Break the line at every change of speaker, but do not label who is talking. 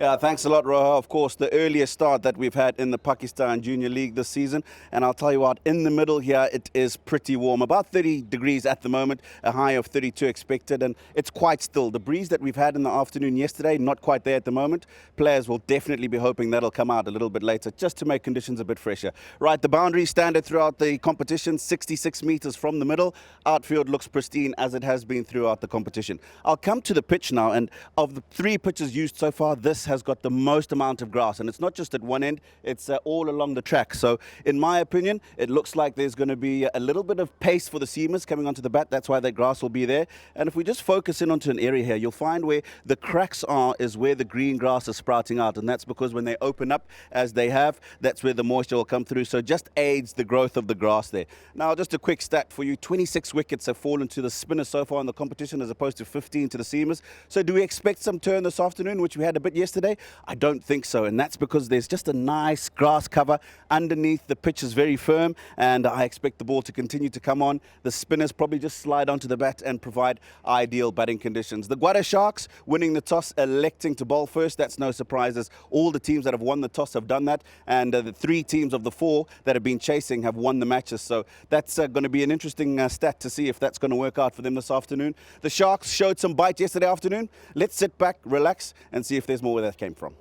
Yeah, thanks a lot, Roha. Of course, the earliest start that we've had in the Pakistan Junior League this season. And I'll tell you what, in the middle here, it is pretty warm. About 30 degrees at the moment, a high of 32 expected. And it's quite still. The breeze that we've had in the afternoon yesterday, not quite there at the moment. Players will definitely be hoping that'll come out a little bit later, just to make conditions a bit fresher. Right, the boundary standard throughout the competition, 66 meters from the middle. Outfield looks pristine as it has been throughout the competition. I'll come to the pitch now. And of the 3 pitches used so far, this has got the most amount of grass, and it's not just at one end, it's all along the track. So in my opinion, it looks like there's going to be a little bit of pace for the seamers coming onto the bat. That's why that grass will be there. And if we just focus in onto an area here, you'll find where the cracks are is where the green grass is sprouting out, and that's because when they open up as they have, that's where the moisture will come through. So just aids the growth of the grass there. Now just a quick stat for you, 26 wickets have fallen to the spinners so far in the competition as opposed to 15 to the seamers. So do we expect some turn this afternoon, which we had a bit yesterday? I don't think so, and that's because there's just a nice grass cover underneath. The pitch is very firm, and I expect the ball to continue to come on. The spinners probably just slide onto the bat and provide ideal batting conditions. The Gwadar Sharks winning the toss, electing to bowl first. That's no surprise, as all the teams that have won the toss have done that, and the 3 teams of the 4 that have been chasing have won the matches. So that's going to be an interesting stat to see if that's going to work out for them this afternoon. The Sharks showed some bite yesterday afternoon. Let's sit back, relax, and see if there's more where that came from.